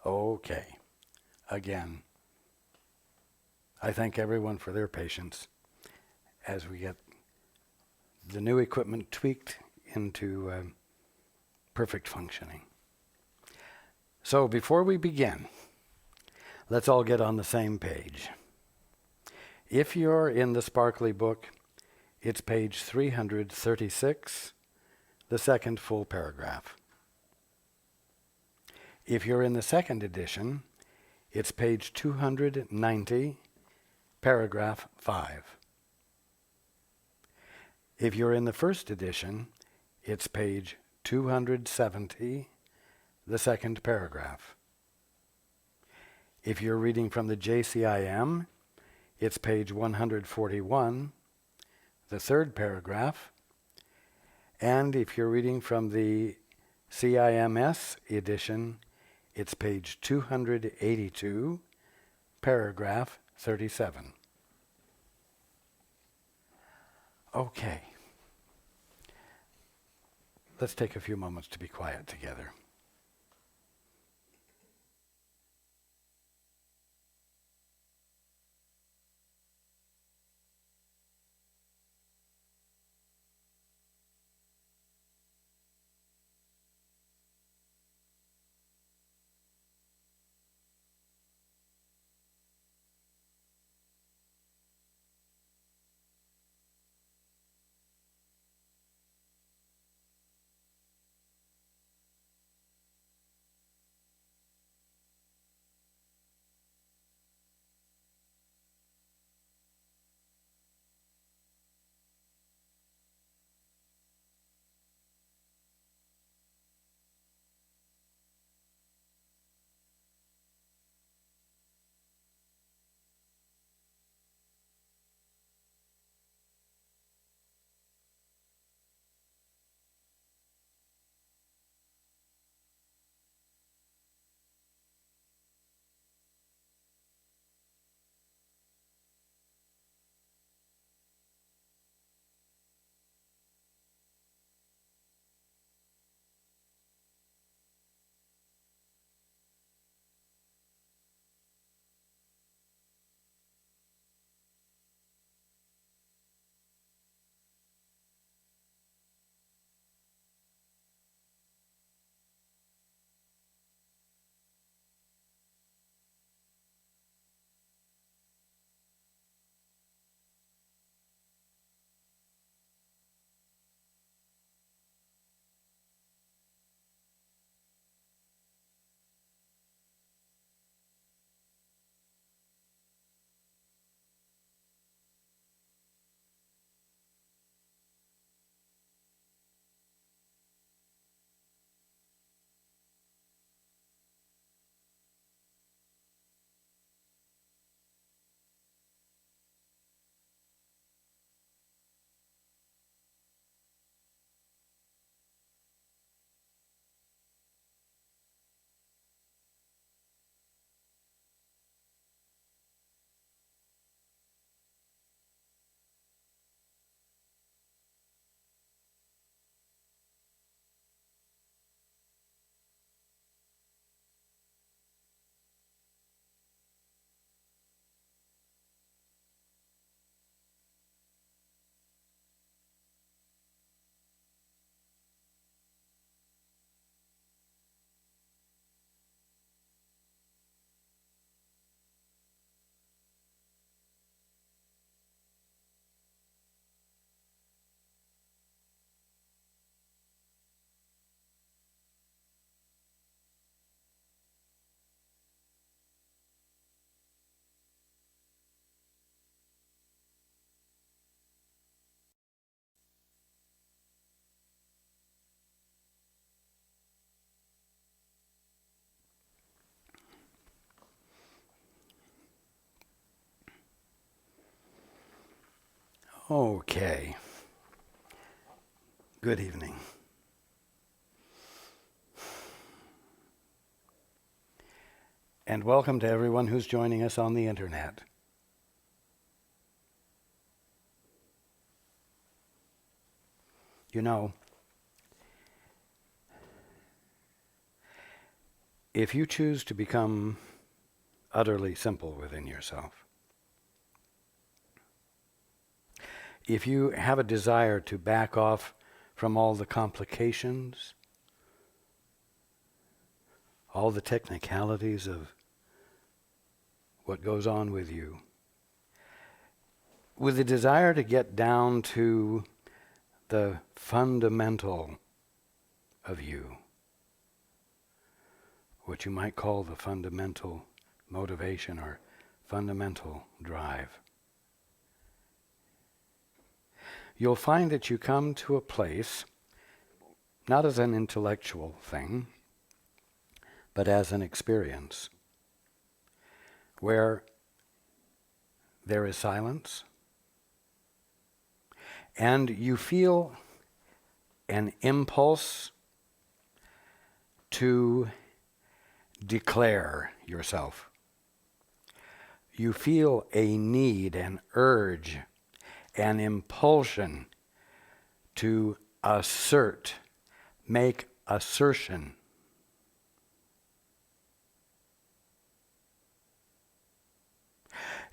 Okay. Again, I thank everyone for their patience as we get the new equipment tweaked into perfect functioning. So before we begin, let's all get on the same page. If you're in the Sparkly book, it's page 336, the second full paragraph. If you're in the second edition, it's page 290, paragraph 5. If you're in the first edition, it's page 270, the second paragraph. If you're reading from the JCIM, it's page 141, the third paragraph. And if you're reading from the CIMS edition, it's page 282, paragraph 37. Okay. Let's take a few moments to be quiet together. Okay. Good evening. And welcome to everyone who's joining us on the internet. You know, If you choose to become utterly simple within yourself, if you have a desire to back off from all the complications, all the technicalities of what goes on with you, with the desire to get down to the fundamental of you, what you might call the fundamental motivation or fundamental drive, you'll find that you come to a place, not as an intellectual thing, but as an experience, where there is silence, and you feel an impulse to declare yourself. You feel a need, an urge, an impulsion to assert, make assertion.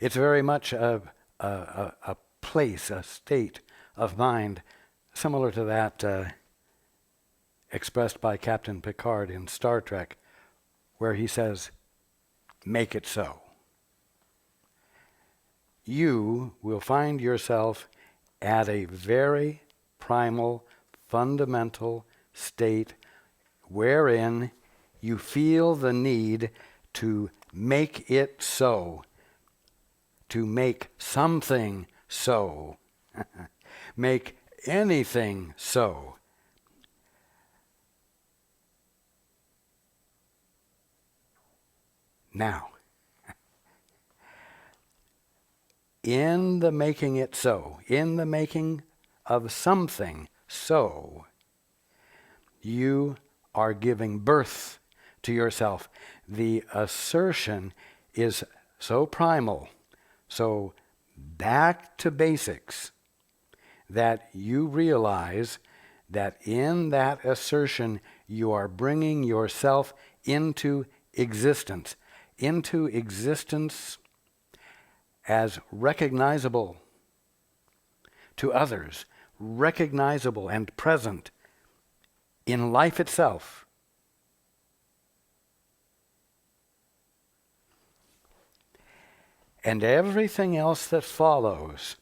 It's very much a place, a state of mind similar to that expressed by Captain Picard in Star Trek, where he says, "Make it so." You will find yourself at a very primal, fundamental state wherein you feel the need to make it so, to make something so, make anything so. Now, in the making it so, in the making of something so, you are giving birth to yourself. The assertion is so primal, so back to basics, that you realize that in that assertion you are bringing yourself into existence as recognizable to others, recognizable and present in life itself. And everything else that follows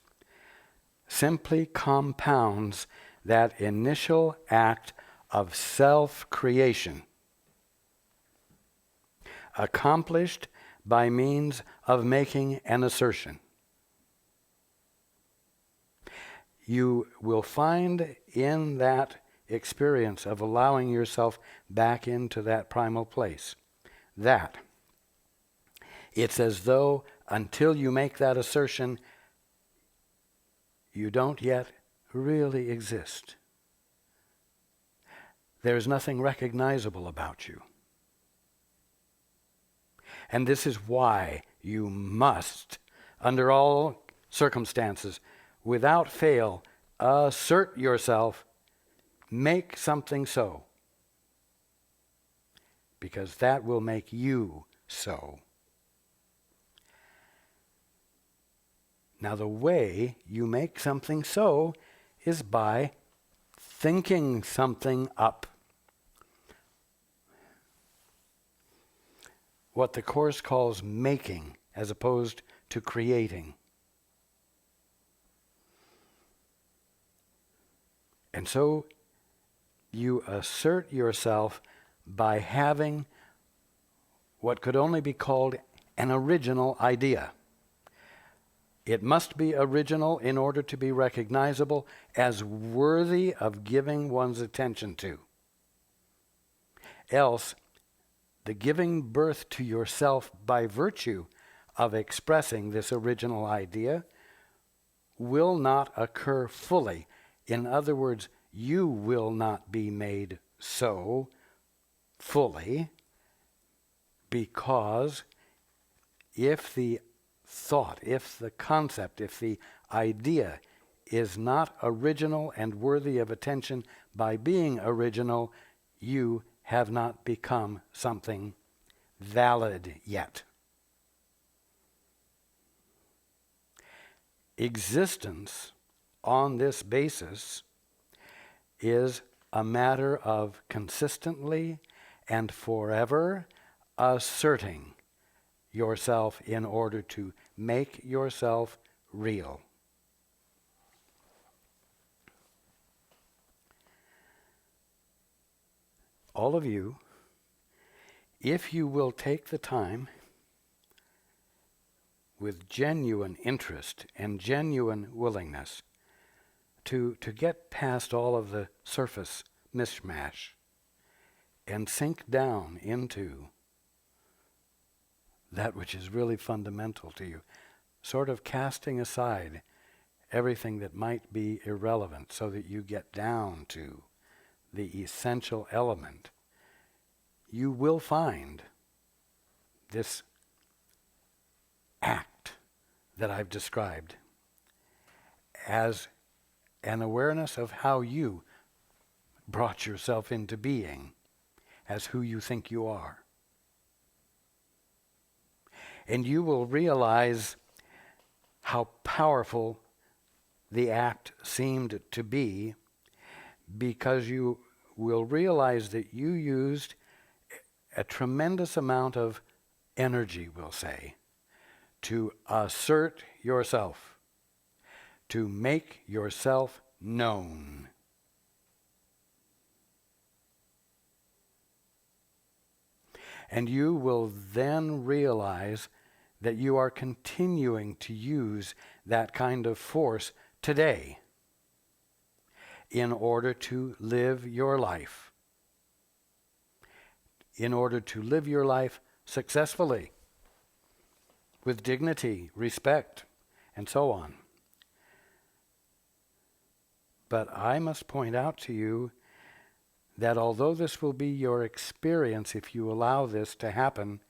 simply compounds that initial act of self-creation, accomplished by means of making an assertion. You will find in that experience of allowing yourself back into that primal place that it's as though until you make that assertion, you don't yet really exist. There's nothing recognizable about you. And this is why you must, under all circumstances, without fail, assert yourself, make something so. Because that will make you so. Now, the way you make something so is by thinking something up. What the Course calls making as opposed to creating. And so you assert yourself by having what could only be called an original idea. It must be original in order to be recognizable as worthy of giving one's attention to. Else, the giving birth to yourself by virtue of expressing this original idea will not occur fully. In other words, you will not be made so fully, because if the thought, if the concept, if the idea is not original and worthy of attention by being original, you have not become something valid yet. Existence on this basis is a matter of consistently and forever asserting yourself in order to make yourself real. All of you, if you will take the time with genuine interest and genuine willingness to get past all of the surface mishmash and sink down into that which is really fundamental to you, sort of casting aside everything that might be irrelevant so that you get down to the essential element, you will find this act that I've described as an awareness of how you brought yourself into being as who you think you are. And you will realize how powerful the act seemed to be, because you will realize that you used a tremendous amount of energy, we'll say, to assert yourself, to make yourself known. And you will then realize that you are continuing to use that kind of force today in order to live your life, in order to live your life successfully, with dignity, respect, and so on. But I must point out to you that although this will be your experience, if you allow this to happen,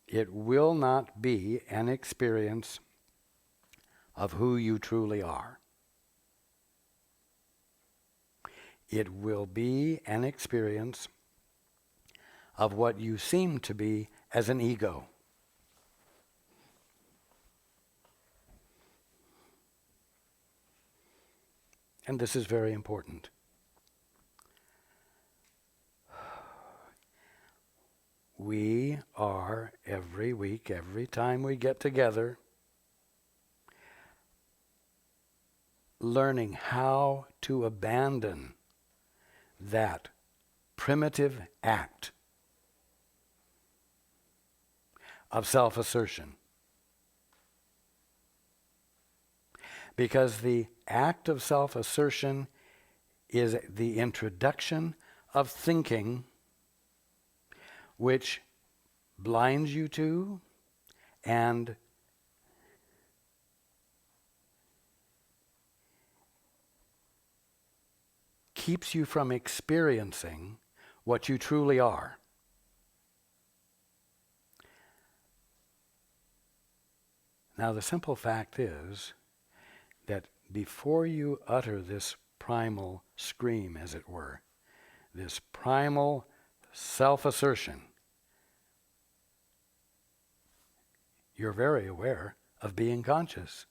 it will not be an experience of who you truly are. It will be an experience of what you seem to be as an ego. And this is very important. We are, every week, every time we get together, learning how to abandon that primitive act of self-assertion. Because the act of self-assertion is the introduction of thinking which blinds you to and keeps you from experiencing what you truly are. Now, the simple fact is that before you utter this primal scream, as it were, this primal self-assertion, you're very aware of being conscious.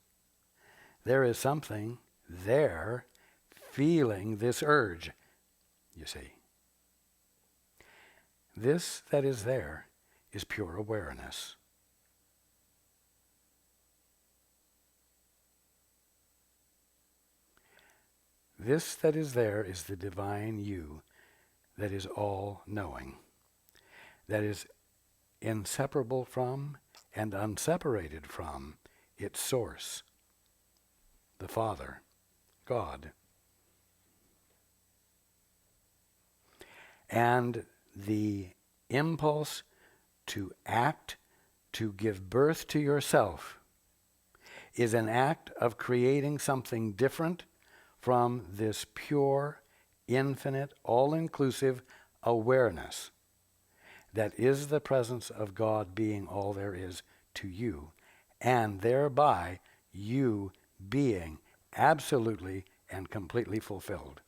There is something there feeling this urge, you see. This that is there is pure awareness. This that is there is the divine you that is all-knowing, that is inseparable from and unseparated from its source, the Father, God. And the impulse to act, to give birth to yourself, is an act of creating something different from this pure, infinite, all-inclusive awareness that is the presence of God being all there is to you, and thereby you being absolutely and completely fulfilled.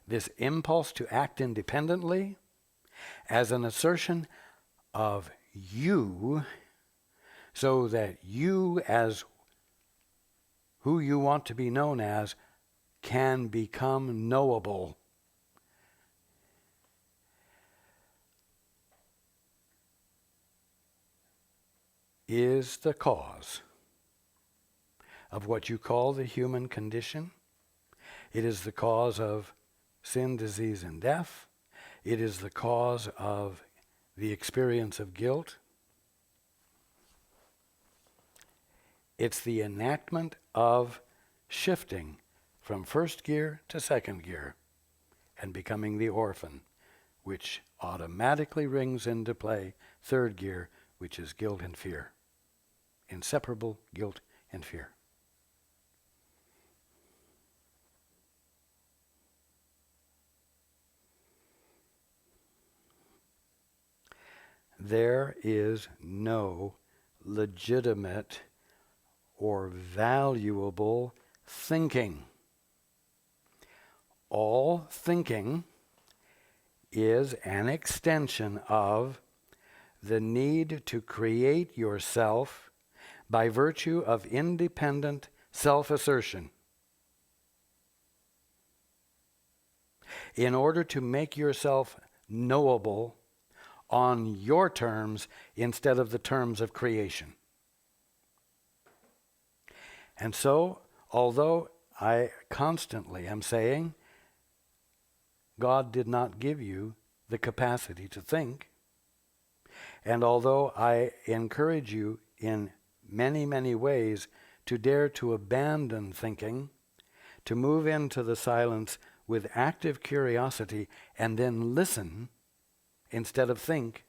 this impulse to act independently as an assertion of you, so that you, as who you want to be known as, can become knowable. Is the cause of what you call the human condition. It is the cause of sin, disease, and death. It is the cause of the experience of guilt. It's the enactment of shifting from first gear to second gear and becoming the orphan, which automatically rings into play third gear, which is guilt and fear. Inseparable guilt and fear. There is no legitimate or valuable thinking. All thinking is an extension of the need to create yourself by virtue of independent self-assertion in order to make yourself knowable on your terms instead of the terms of creation. And so, although I constantly am saying God did not give you the capacity to think, and although I encourage you in many, many ways to dare to abandon thinking, to move into the silence with active curiosity and then listen instead of think,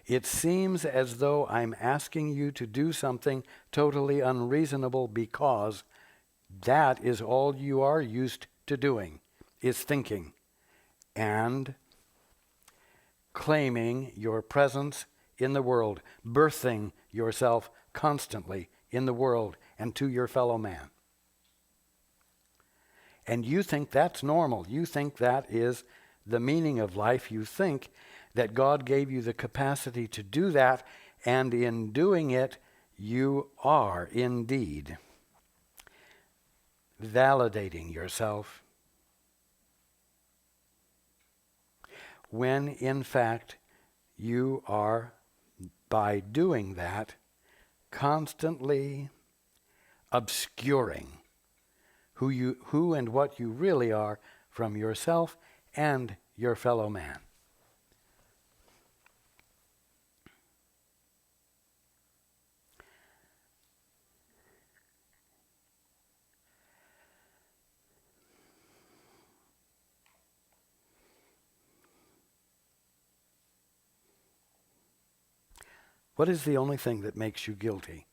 it seems as though I'm asking you to do something totally unreasonable because that is all you are used to doing, is thinking and claiming your presence in the world, birthing yourself constantly in the world and to your fellow man. And you think that's normal. You think that is the meaning of life. You think that God gave you the capacity to do that, and in doing it, you are indeed validating yourself, when in fact you are, by doing that, constantly obscuring who and what you really are from yourself and your fellow man. What is the only thing that makes you guilty?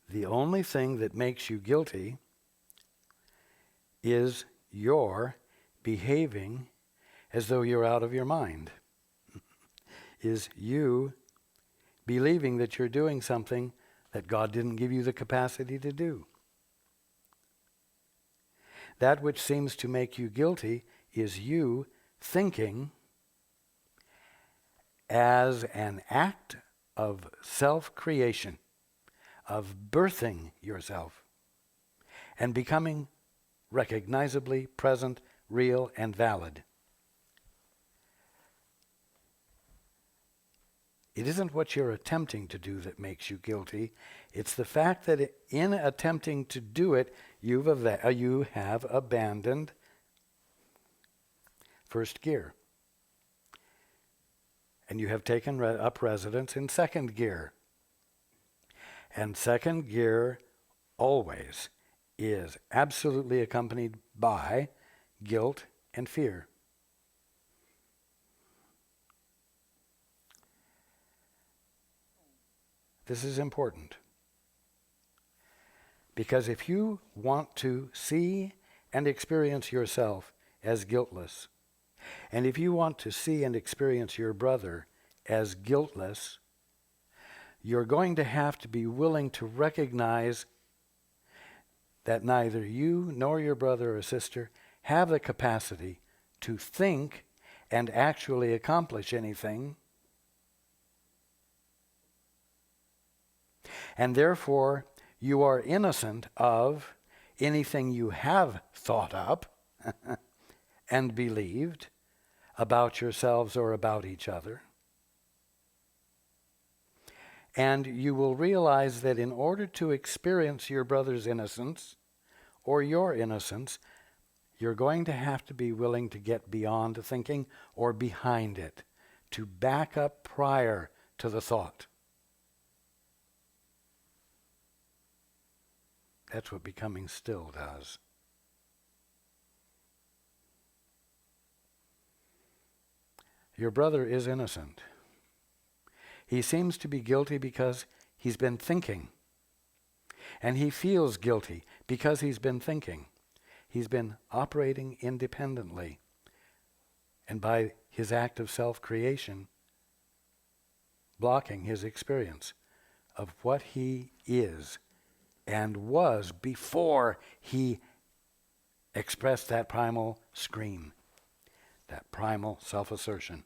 The only thing that makes you guilty is your behaving as though you're out of your mind. Is you believing that you're doing something that God didn't give you the capacity to do. That which seems to make you guilty is you thinking as an act of self-creation, of birthing yourself and becoming recognizably present, real, and valid. It isn't what you're attempting to do that makes you guilty. It's the fact that in attempting to do it, you have abandoned first gear. And you have taken up residence in second gear. And second gear always is absolutely accompanied by guilt and fear. This is important. Because if you want to see and experience yourself as guiltless, and if you want to see and experience your brother as guiltless, you're going to have to be willing to recognize that neither you nor your brother or sister have the capacity to think and actually accomplish anything, and therefore you are innocent of anything you have thought up and believed about yourselves or about each other. And you will realize that in order to experience your brother's innocence or your innocence, you're going to have to be willing to get beyond the thinking or behind it, to back up prior to the thought. That's what becoming still does. Your brother is innocent. He seems to be guilty because he's been thinking. And he feels guilty because he's been thinking. He's been operating independently. And by his act of self-creation, blocking his experience of what he is and was before he expressed that primal scream, that primal self-assertion.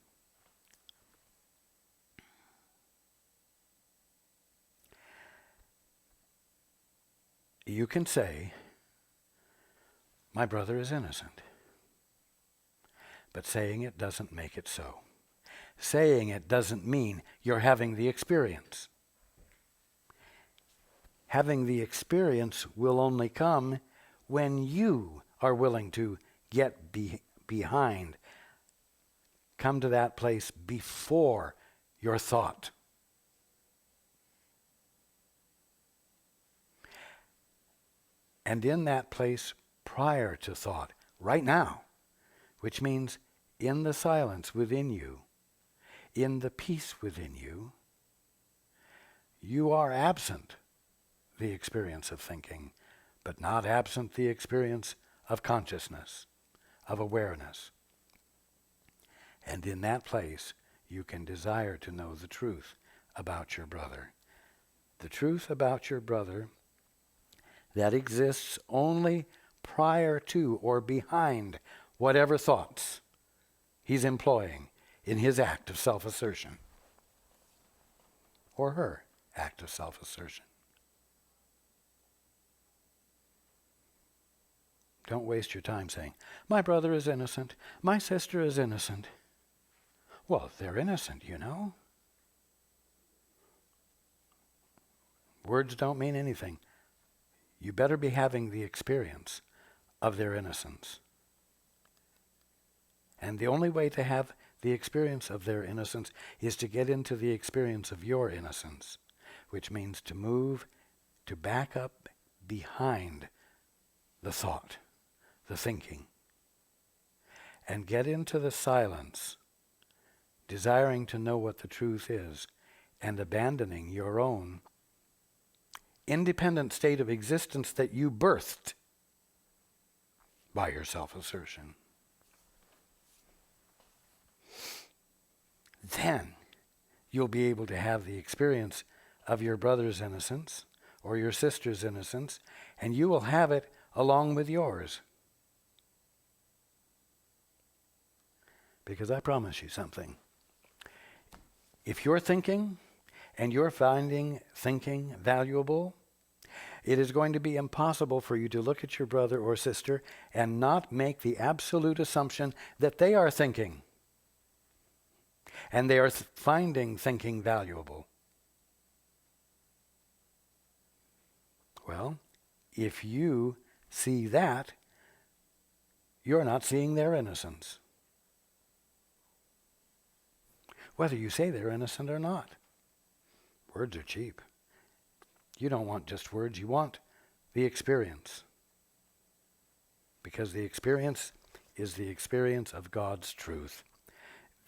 You can say, my brother is innocent. But saying it doesn't make it so. Saying it doesn't mean you're having the experience. Having the experience will only come when you are willing to get behind, come to that place before your thought. And in that place prior to thought, right now, which means in the silence within you, in the peace within you, you are absent the experience of thinking, but not absent the experience of consciousness, of awareness. And in that place, you can desire to know the truth about your brother. The truth about your brother that exists only prior to or behind whatever thoughts he's employing in his act of self-assertion, or her act of self-assertion. Don't waste your time saying, my brother is innocent, my sister is innocent. Well, they're innocent, you know. Words don't mean anything. You better be having the experience of their innocence. And the only way to have the experience of their innocence is to get into the experience of your innocence, which means to move, to back up behind the thought, the thinking, and get into the silence, desiring to know what the truth is, and abandoning your own independent state of existence that you birthed by your self-assertion. Then you'll be able to have the experience of your brother's innocence or your sister's innocence, and you will have it along with yours. Because I promise you something. If you're thinking and you're finding thinking valuable, it is going to be impossible for you to look at your brother or sister and not make the absolute assumption that they are thinking and they are finding thinking valuable. Well, if you see that, you're not seeing their innocence, whether you say they're innocent or not. Words are cheap. You don't want just words, you want the experience. Because the experience is the experience of God's truth.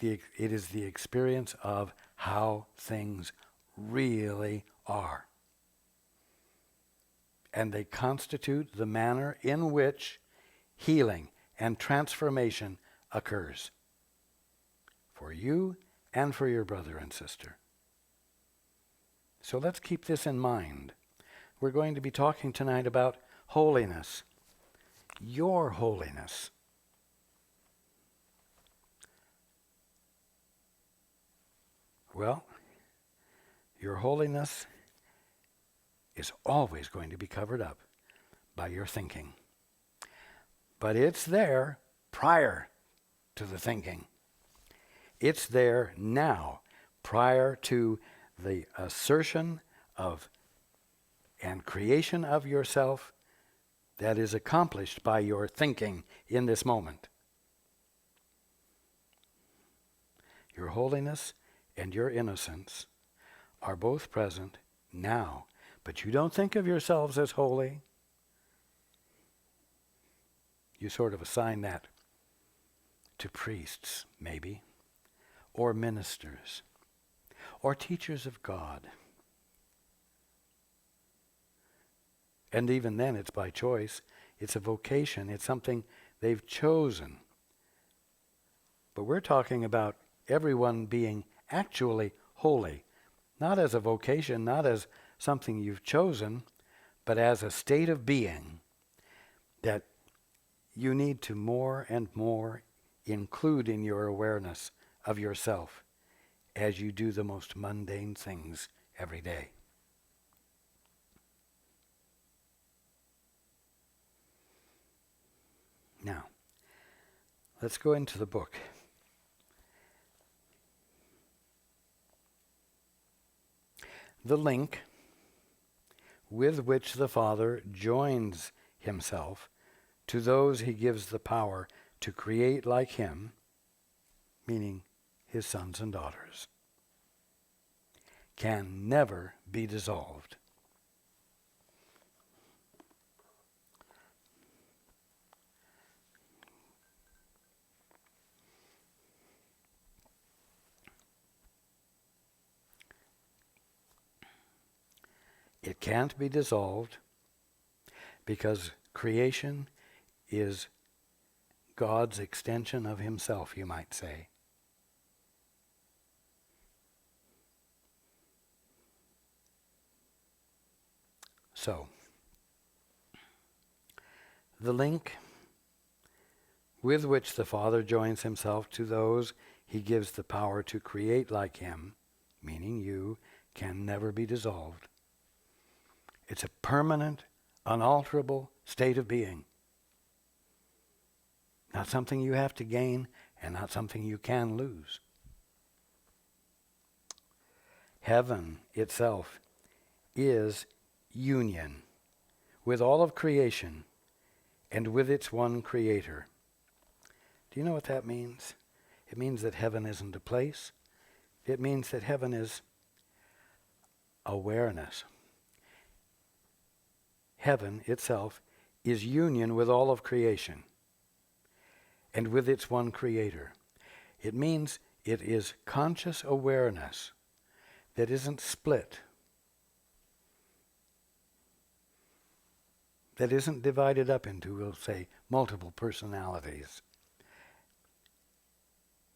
It is the experience of how things really are. And they constitute the manner in which healing and transformation occurs. For you and for your brother and sister. So let's keep this in mind. We're going to be talking tonight about holiness, your holiness. Well, your holiness is always going to be covered up by your thinking. But it's there prior to the thinking. It's there now, prior to the assertion of and creation of yourself that is accomplished by your thinking in this moment. Your holiness and your innocence are both present now, but you don't think of yourselves as holy. You sort of assign that to priests, maybe, or ministers, or teachers of God. And even then, it's by choice. It's a vocation. It's something they've chosen. But we're talking about everyone being actually holy, not as a vocation, not as something you've chosen, but as a state of being that you need to more and more include in your awareness of yourself as you do the most mundane things every day. Now, let's go into the book. The link with which the Father joins himself to those he gives the power to create like him, meaning his sons and daughters, can never be dissolved. It can't be dissolved because creation is God's extension of himself, you might say. So, the link with which the Father joins himself to those he gives the power to create like him, meaning you, can never be dissolved. It's a permanent, unalterable state of being. Not something you have to gain and not something you can lose. Heaven itself is union with all of creation and with its one creator. Do you know what that means? It means that heaven isn't a place. It means that heaven is awareness. Heaven itself is union with all of creation and with its one creator. It means it is conscious awareness that isn't split, that isn't divided up into, we'll say, multiple personalities.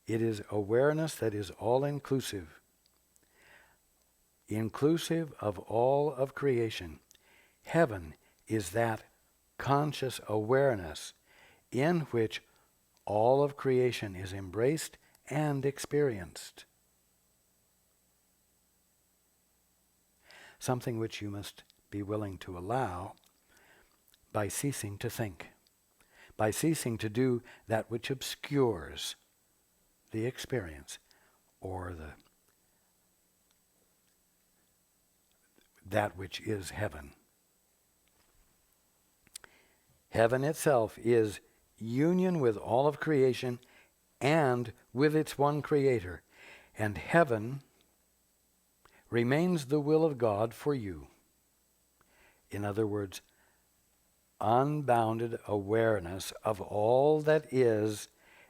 It is awareness that is all-inclusive, inclusive of all of creation. Heaven is that conscious awareness in which all of creation is embraced and experienced. Something which you must be willing to allow by ceasing to think, by ceasing to do that which obscures the experience or that which is heaven. Heaven itself is union with all of creation and with its one creator. And heaven remains the will of God for you. In other words, unbounded awareness of all that is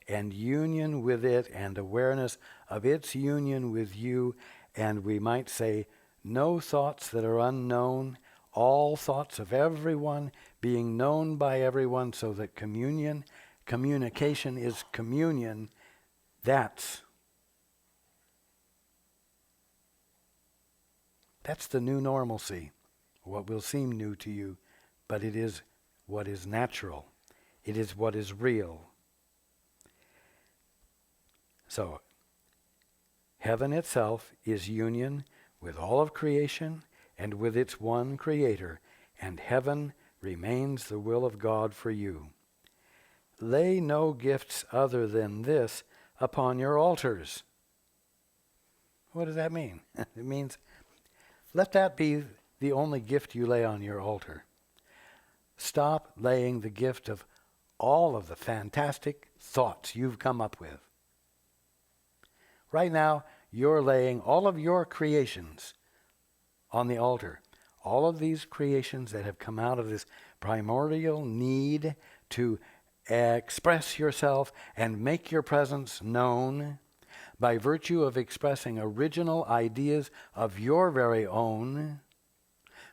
and union with it and awareness of its union with you. And we might say, no thoughts that are unknown, all thoughts of everyone being known by everyone, so that communication is communion. That's That's the new normalcy, what will seem new to you, but it is what is natural. It is what is real. So, heaven itself is union with all of creation and with its one Creator, and heaven remains the will of God for you. Lay no gifts other than this upon your altars. What does that mean? It means let that be the only gift you lay on your altar. Stop laying the gift of all of the fantastic thoughts you've come up with. Right now, you're laying all of your creations on the altar. All of these creations that have come out of this primordial need to express yourself and make your presence known by virtue of expressing original ideas of your very own,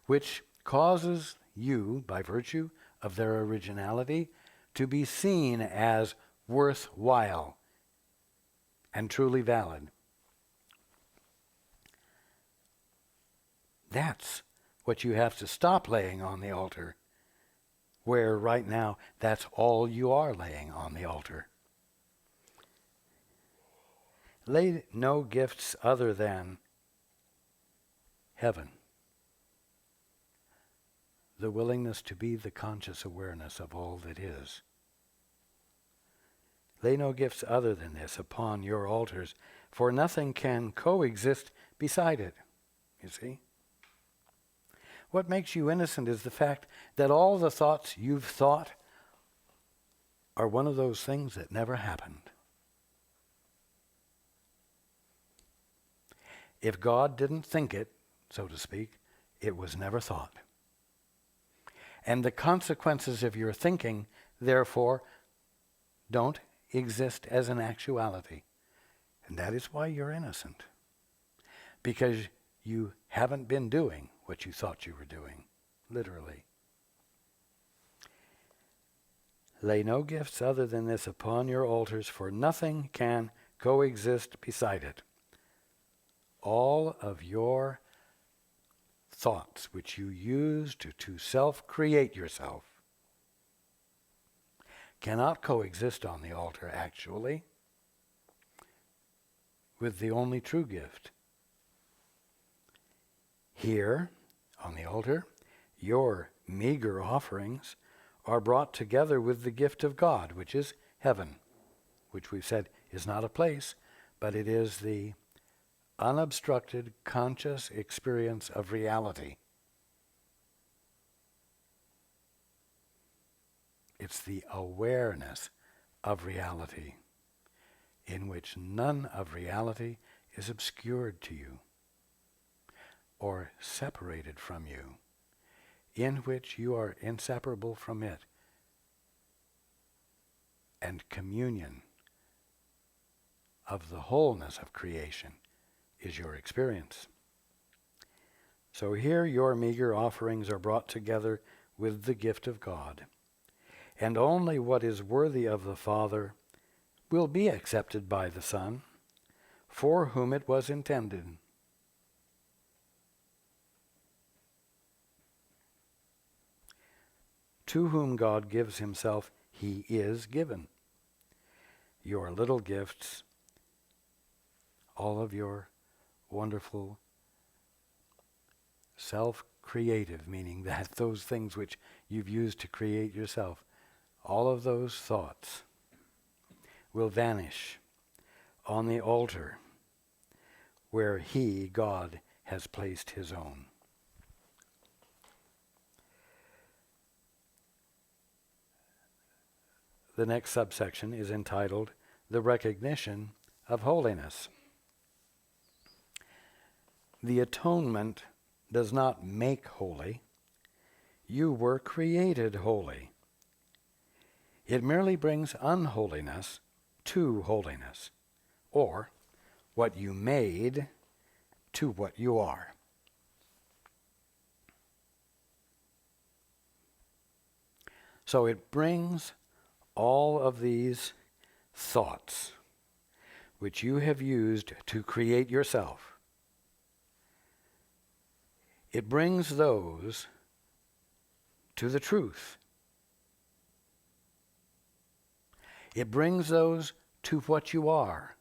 which causes you, by virtue of their originality, to be seen as worthwhile and truly valid. That's what you have to stop laying on the altar, where right now that's all you are laying on the altar. Lay no gifts other than heaven. The willingness to be the conscious awareness of all that is. Lay no gifts other than this upon your altars, for nothing can coexist beside it. You see? What makes you innocent is the fact that all the thoughts you've thought are one of those things that never happened. If God didn't think it, so to speak, it was never thought. And the consequences of your thinking, therefore, don't exist as an actuality. And that is why you're innocent. Because you haven't been doing what you thought you were doing, literally. Lay no gifts other than this upon your altars, for nothing can coexist beside it. All of your thoughts which you use to self-create yourself cannot coexist on the altar, actually, with the only true gift. Here, on the altar, your meager offerings are brought together with the gift of God, which is heaven, which we've said is not a place, but it is the unobstructed, conscious experience of reality. It's the awareness of reality, in which none of reality is obscured to you or separated from you, in which you are inseparable from it, and communion of the wholeness of creation is your experience. So here your meager offerings are brought together with the gift of God, and only what is worthy of the Father will be accepted by the Son, for whom it was intended. To whom God gives himself, he is given. Your little gifts, all of your wonderful self-creative, meaning that those things which you've used to create yourself, all of those thoughts will vanish on the altar where he, God, has placed his own. The next subsection is entitled, The Recognition of Holiness. The atonement does not make holy. You were created holy. It merely brings unholiness to holiness, or what you made to what you are. So it brings all of these thoughts which you have used to create yourself It brings those to the truth. It brings those to what you are.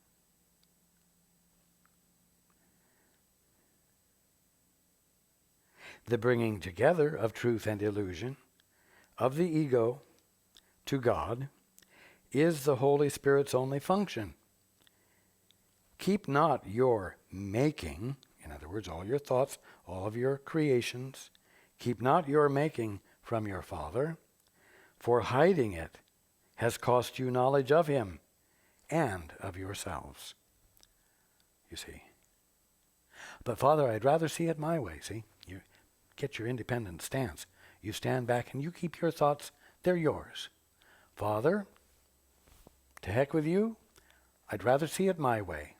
The bringing together of truth and illusion, of the ego to God, is the Holy Spirit's only function. Keep not your making, in other words, all your thoughts, all of your creations, keep not your making from your Father, for hiding it has cost you knowledge of Him and of yourselves. You see. But Father, I'd rather see it my way, see? You get your independent stance. You stand back and you keep your thoughts, they're yours. Father, to heck with you, I'd rather see it my way.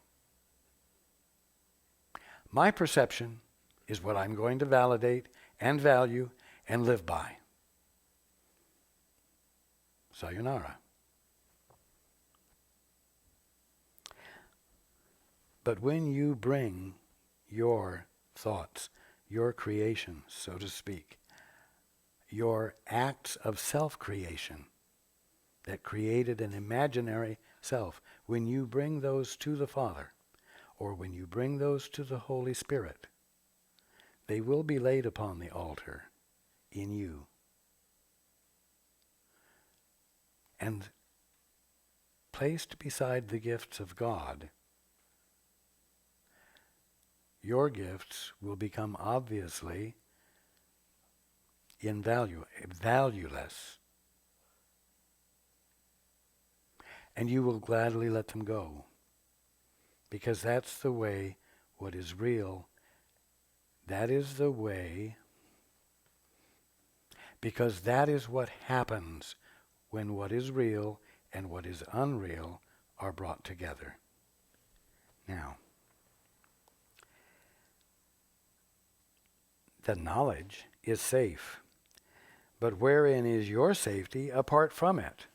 My perception is what I'm going to validate and value and live by. Sayonara. But when you bring your thoughts, your creations, so to speak, your acts of self-creation that created an imaginary self, when you bring those to the Father, or when you bring those to the Holy Spirit, they will be laid upon the altar in you. And placed beside the gifts of God, your gifts will become obviously valueless. And you will gladly let them go. Because that's the way what is real, that is the way, because that is what happens when what is real and what is unreal are brought together. Now, the knowledge is safe, but wherein is your safety apart from it?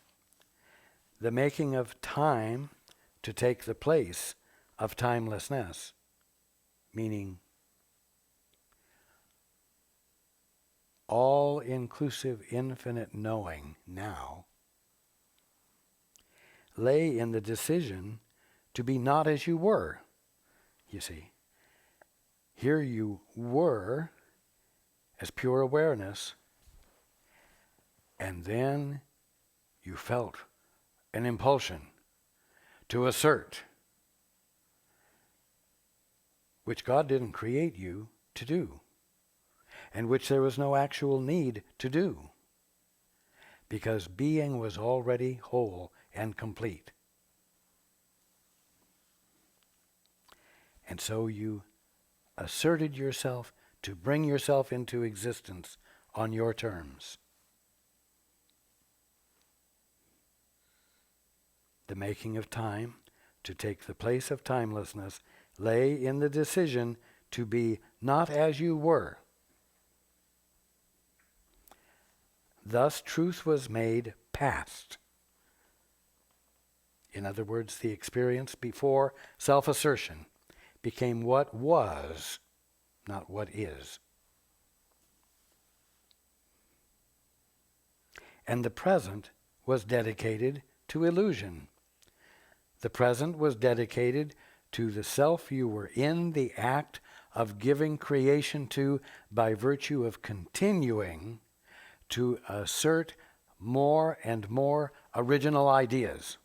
The making of time to take the place of timelessness, meaning all-inclusive infinite knowing now, lay in the decision to be not as you were. You see, here you were as pure awareness, and then you felt an impulsion to assert, which God didn't create you to do, and which there was no actual need to do, because being was already whole and complete. And so you asserted yourself to bring yourself into existence on your terms. The making of time to take the place of timelessness lay in the decision to be not as you were. Thus, truth was made past. In other words, the experience before self-assertion became what was, not what is. And the present was dedicated to illusion. The present was dedicated to the self you were in the act of giving creation to by virtue of continuing to assert more and more original ideas.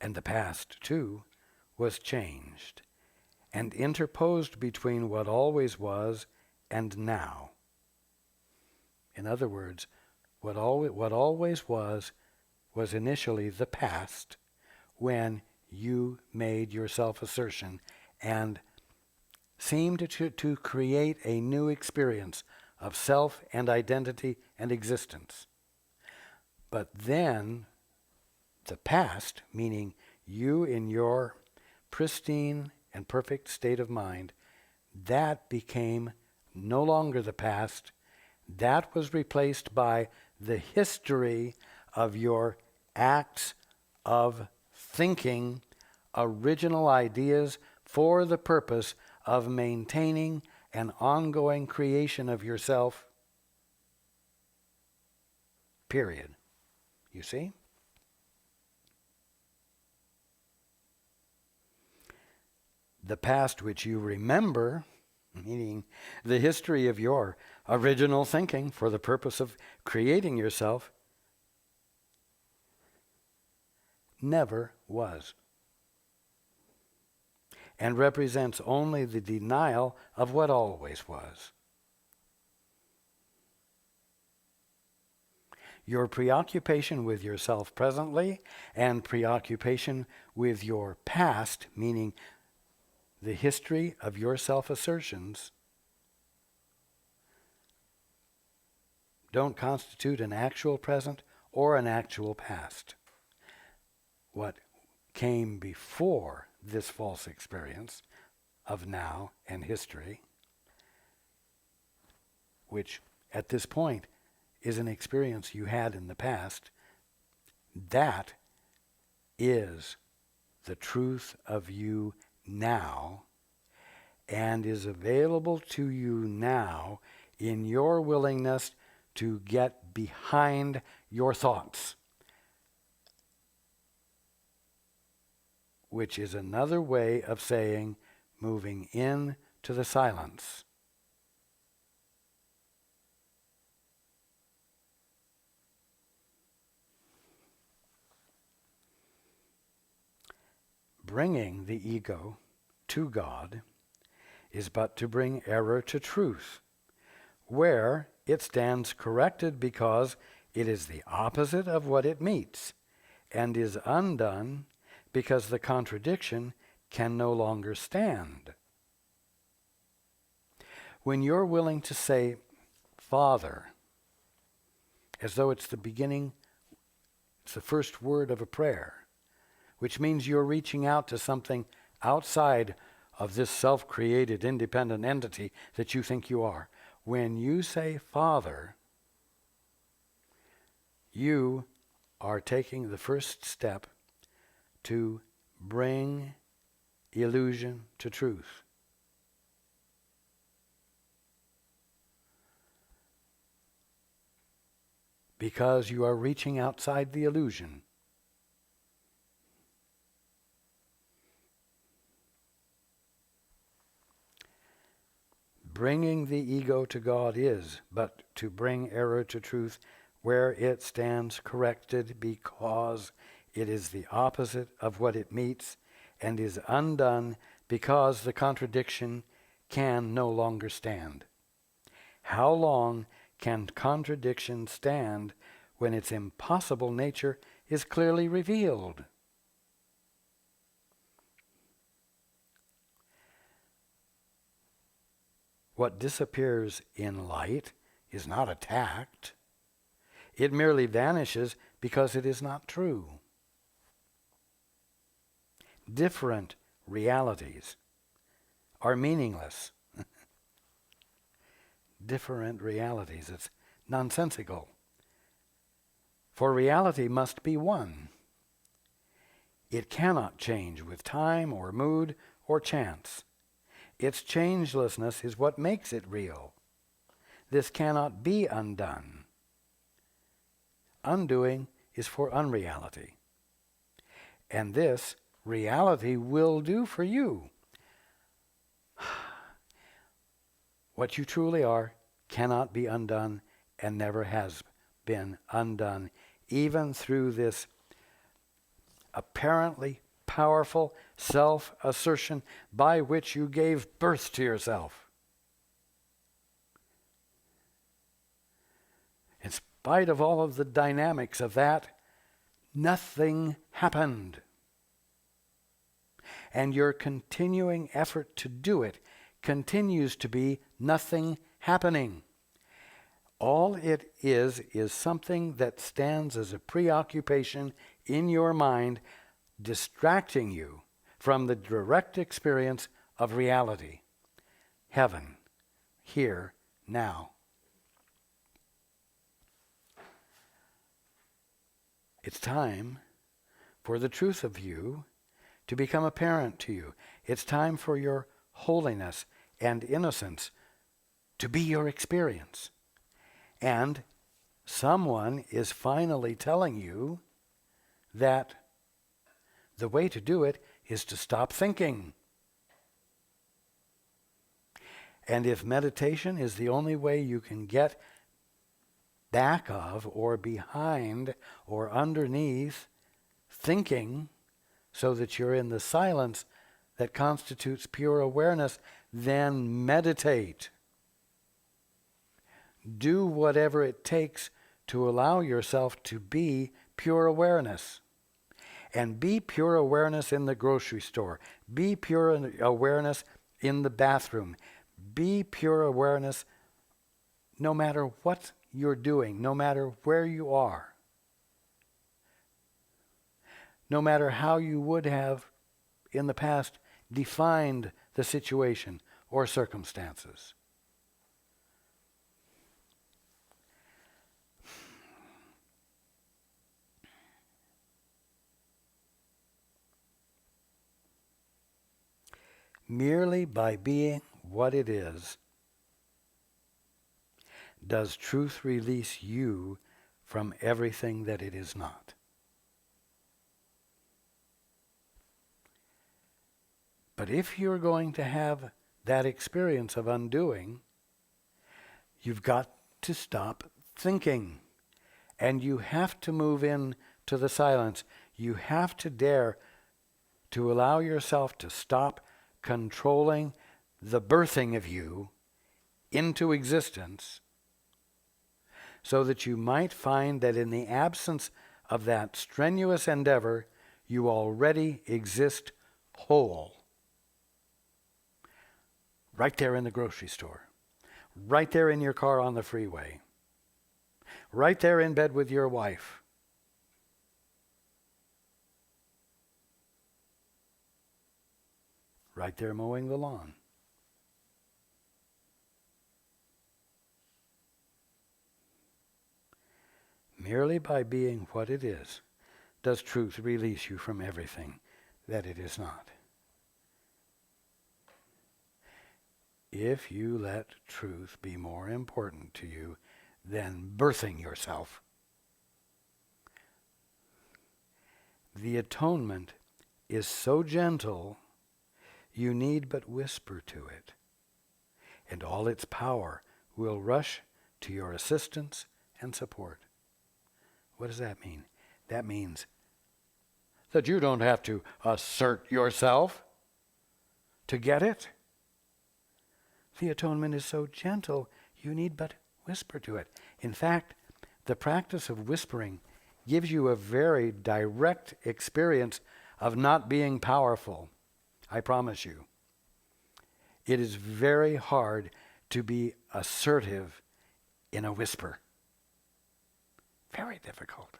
And the past, too, was changed and interposed between what always was and now. In other words, what always was initially the past when you made your self-assertion and seemed to create a new experience of self and identity and existence. But then the past, meaning you in your pristine and perfect state of mind, that became no longer the past. That was replaced by the history of your acts of thinking original ideas for the purpose of maintaining an ongoing creation of yourself, period. You see? The past which you remember, meaning the history of your original thinking for the purpose of creating yourself, never was, and represents only the denial of what always was. Your preoccupation with yourself presently and preoccupation with your past, meaning the history of your self-assertions, don't constitute an actual present or an actual past. What came before this false experience of now and history, which at this point is an experience you had in the past, that is the truth of you now, and is available to you now in your willingness to get behind your thoughts, which is another way of saying moving into the silence. Bringing the ego to God is but to bring error to truth, where it stands corrected because it is the opposite of what it meets, and is undone because the contradiction can no longer stand. When you're willing to say, Father, as though it's the beginning, it's the first word of a prayer, which means you're reaching out to something outside of this self-created independent entity that you think you are. When you say Father, you are taking the first step to bring illusion to truth. Because you are reaching outside the illusion. Bringing the ego to God is but to bring error to truth, where it stands corrected because it is the opposite of what it meets, and is undone because the contradiction can no longer stand. How long can contradiction stand when its impossible nature is clearly revealed? What disappears in light is not attacked. It merely vanishes because it is not true. Different realities are meaningless. Different realities, it's nonsensical. For reality must be one. It cannot change with time or mood or chance. Its changelessness is what makes it real. This cannot be undone. Undoing is for unreality. And this reality will do for you. What you truly are cannot be undone and never has been undone, even through this apparently powerful self-assertion by which you gave birth to yourself. In spite of all of the dynamics of that, nothing happened. And your continuing effort to do it continues to be nothing happening. All it is something that stands as a preoccupation in your mind, distracting you from the direct experience of reality. Heaven, here, now. It's time for the truth of you to become apparent to you. It's time for your holiness and innocence to be your experience. And someone is finally telling you that the way to do it is to stop thinking. And if meditation is the only way you can get back of or behind or underneath thinking so that you're in the silence that constitutes pure awareness, then meditate. Do whatever it takes to allow yourself to be pure awareness. And be pure awareness in the grocery store. Be pure awareness in the bathroom. Be pure awareness no matter what you're doing, no matter where you are. No matter how you would have in the past defined the situation or circumstances. Merely by being what it is, does truth release you from everything that it is not. But if you're going to have that experience of undoing, you've got to stop thinking. And you have to move in to the silence. You have to dare to allow yourself to stop controlling the birthing of you into existence, so that you might find that in the absence of that strenuous endeavor, you already exist whole. Right there in the grocery store. Right there in your car on the freeway. Right there in bed with your wife. Right there mowing the lawn. Merely by being what it is, does truth release you from everything that it is not. If you let truth be more important to you than birthing yourself, the atonement is so gentle, you need but whisper to it, and all its power will rush to your assistance and support. What does that mean? That means that you don't have to assert yourself to get it. The atonement is so gentle, you need but whisper to it. In fact, the practice of whispering gives you a very direct experience of not being powerful. I promise you. It is very hard to be assertive in a whisper. Very difficult.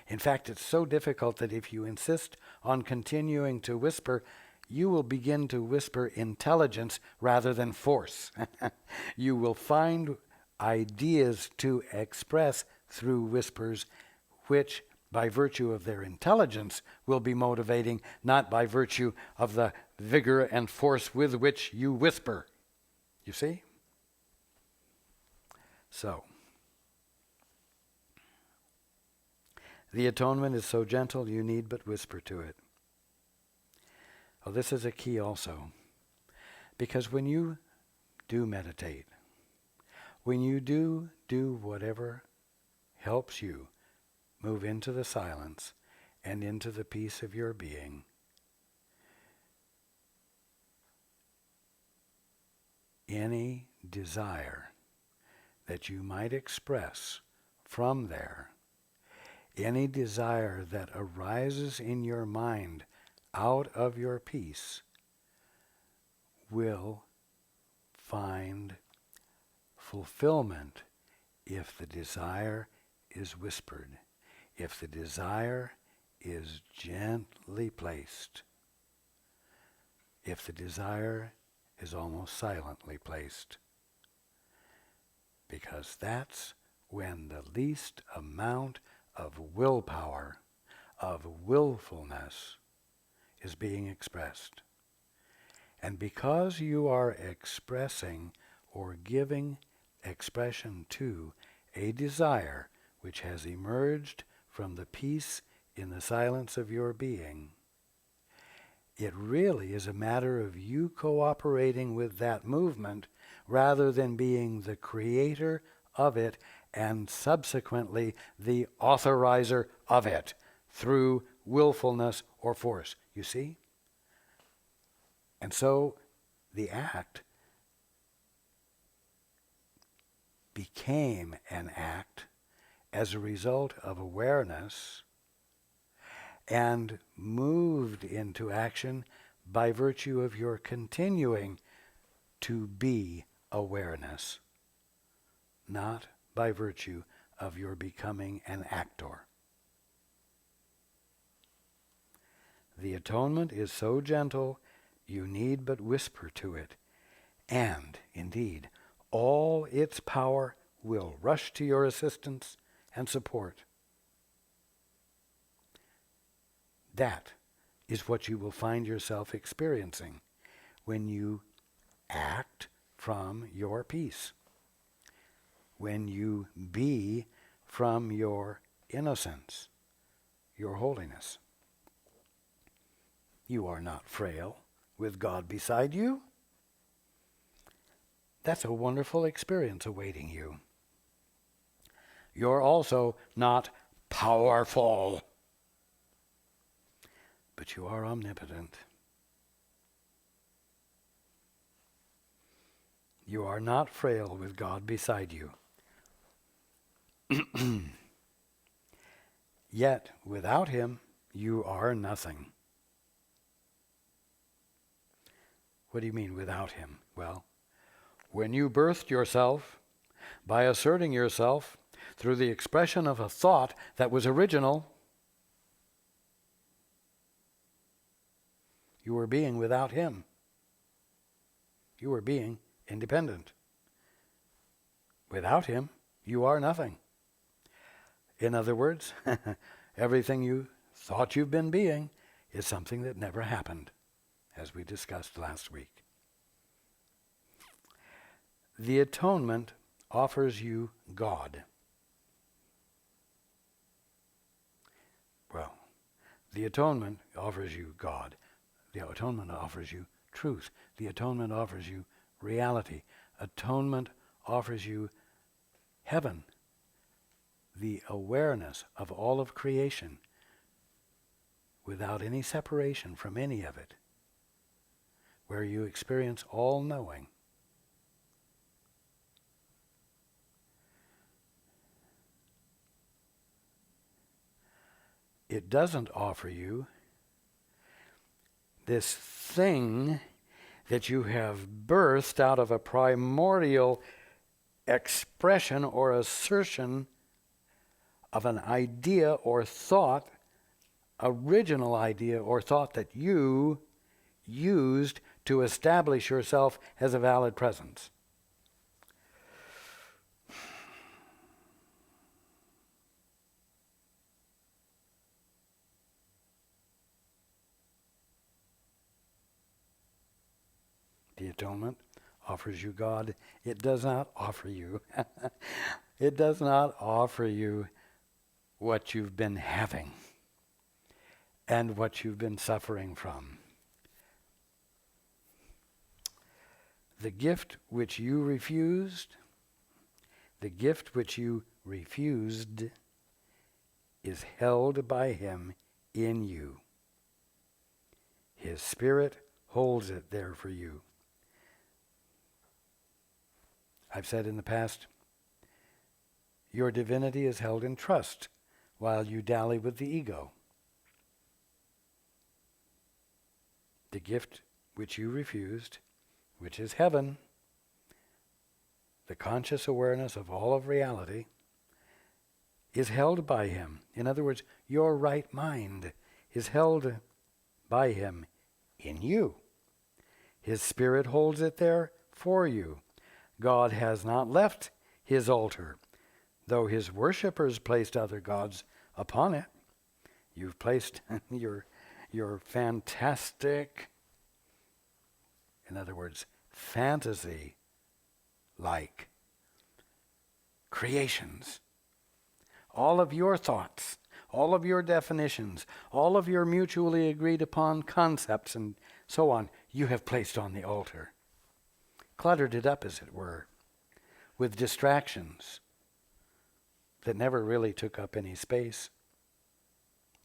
In fact, it's so difficult that if you insist on continuing to whisper, you will begin to whisper intelligence rather than force. You will find ideas to express through whispers, which, by virtue of their intelligence, will be motivating, not by virtue of the vigor and force with which you whisper. You see? So, the atonement is so gentle you need but whisper to it. Well, this is a key also, because when you do meditate, when you do whatever helps you move into the silence and into the peace of your being, any desire that you might express from there, any desire that arises in your mind out of your peace, will find fulfillment if the desire is whispered, if the desire is gently placed, if the desire is almost silently placed. Because that's when the least amount of willpower, of willfulness is being expressed. And because you are expressing or giving expression to a desire which has emerged from the peace in the silence of your being, it really is a matter of you cooperating with that movement rather than being the creator of it and subsequently the authorizer of it through willfulness or force. You see? And so the act became an act as a result of awareness and moved into action by virtue of your continuing to be awareness, not by virtue of your becoming an actor. The atonement is so gentle, you need but whisper to it, and, indeed, all its power will rush to your assistance and support. That is what you will find yourself experiencing when you act from your peace, when you be from your innocence, your holiness. You are not frail with God beside you. That's a wonderful experience awaiting you. You're also not powerful, but you are omnipotent. You are not frail with God beside you. Yet, without him, you are nothing. What do you mean, without him? Well, when you birthed yourself by asserting yourself through the expression of a thought that was original, you were being without him. You were being independent. Without him, you are nothing. In other words, everything you thought you've been being is something that never happened, as we discussed last week. The atonement offers you God. Well, the atonement offers you God. The atonement offers you truth. The atonement offers you reality. Atonement offers you heaven, the awareness of all of creation without any separation from any of it, where you experience all knowing. It doesn't offer you this thing that you have birthed out of a primordial expression or assertion of an idea or thought, original idea or thought that you used to establish yourself as a valid presence. The atonement offers you God. It does not offer you. It does not offer you what you've been having and what you've been suffering from. The gift which you refused, is held by him in you. His Spirit holds it there for you. I've said in the past, your divinity is held in trust while you dally with the ego. The gift which you refused, which is heaven, the conscious awareness of all of reality, is held by him. In other words, your right mind is held by him in you. His Spirit holds it there for you. God has not left his altar, though his worshippers placed other gods upon it. You've placed your fantastic, in other words, fantasy-like creations, all of your thoughts, all of your definitions, all of your mutually agreed upon concepts and so on, you have placed on the altar. Cluttered it up, as it were, with distractions that never really took up any space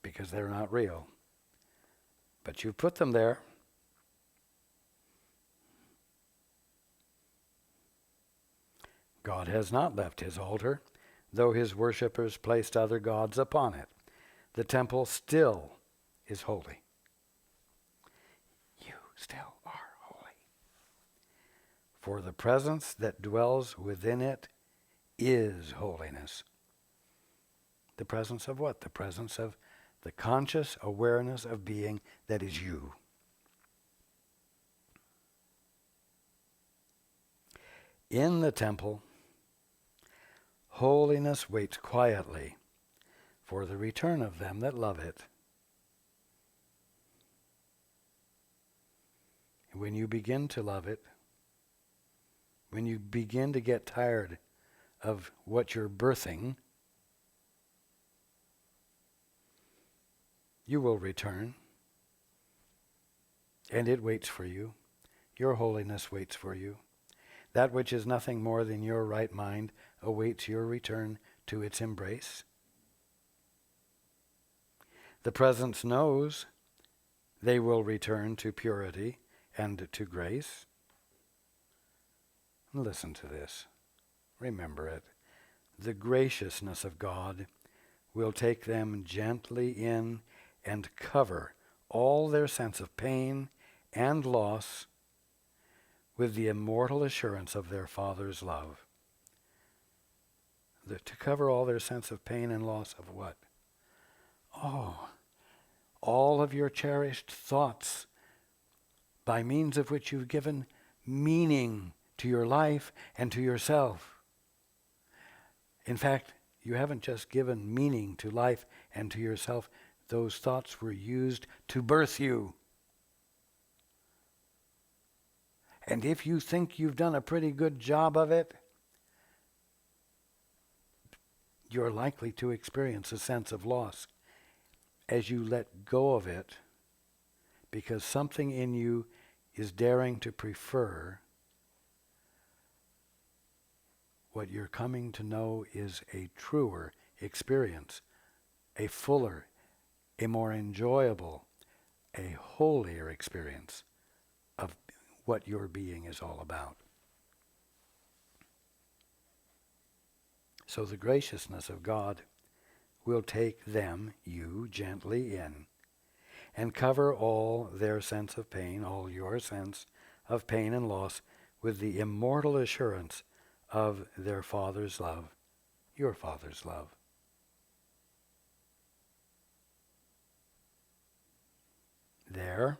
because they're not real. But you've put them there. God has not left his altar, though his worshippers placed other gods upon it. The temple still is holy. You still are holy. For the presence that dwells within it is holiness. The presence of what? The presence of the conscious awareness of being that is you. In the temple, holiness waits quietly for the return of them that love it. When you begin to love it, when you begin to get tired of what you're birthing, you will return, and it waits for you. Your holiness waits for you. That which is nothing more than your right mind awaits your return to its embrace. The presence knows they will return to purity and to grace. Listen to this. Remember it. The graciousness of God will take them gently in and cover all their sense of pain and loss with the immortal assurance of their Father's love. To cover all their sense of pain and loss of what? Oh, all of your cherished thoughts by means of which you've given meaning to your life and to yourself. In fact, you haven't just given meaning to life and to yourself. Those thoughts were used to birth you. And if you think you've done a pretty good job of it, you're likely to experience a sense of loss as you let go of it, because something in you is daring to prefer what you're coming to know is a truer experience, a fuller, a more enjoyable, a holier experience of what your being is all about. So the graciousness of God will take them, you, gently in and cover all their sense of pain, all your sense of pain and loss, with the immortal assurance of their Father's love, your Father's love. There,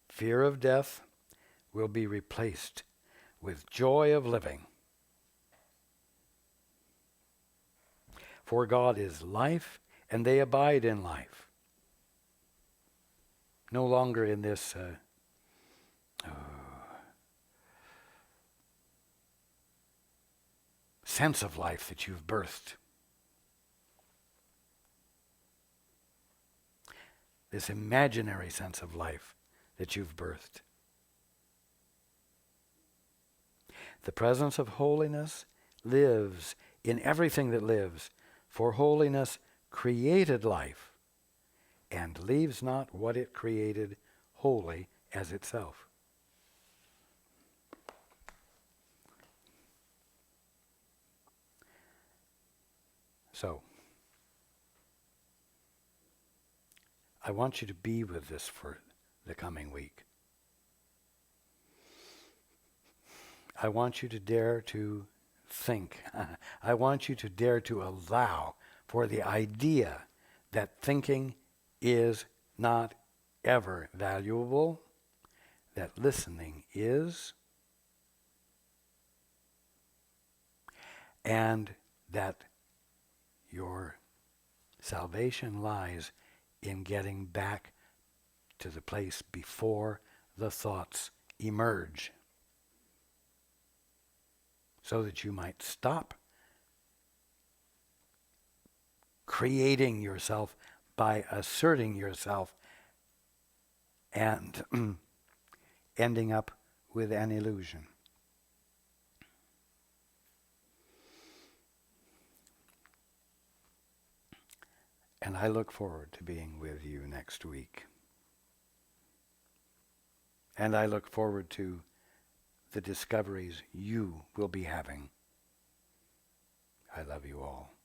fear of death will be replaced with joy of living. For God is life, and they abide in life. No longer in this sense of life that you've birthed. This imaginary sense of life that you've birthed. The presence of holiness lives in everything that lives, for holiness created life and leaves not what it created holy as itself. So, I want you to be with this for the coming week. I want you to dare to think. I want you to dare to allow for the idea that thinking is not ever valuable, that listening is, and that your salvation lies in getting back to the place before the thoughts emerge, so that you might stop creating yourself by asserting yourself and ending up with an illusion. And I look forward to being with you next week. And I look forward to the discoveries you will be having. I love you all.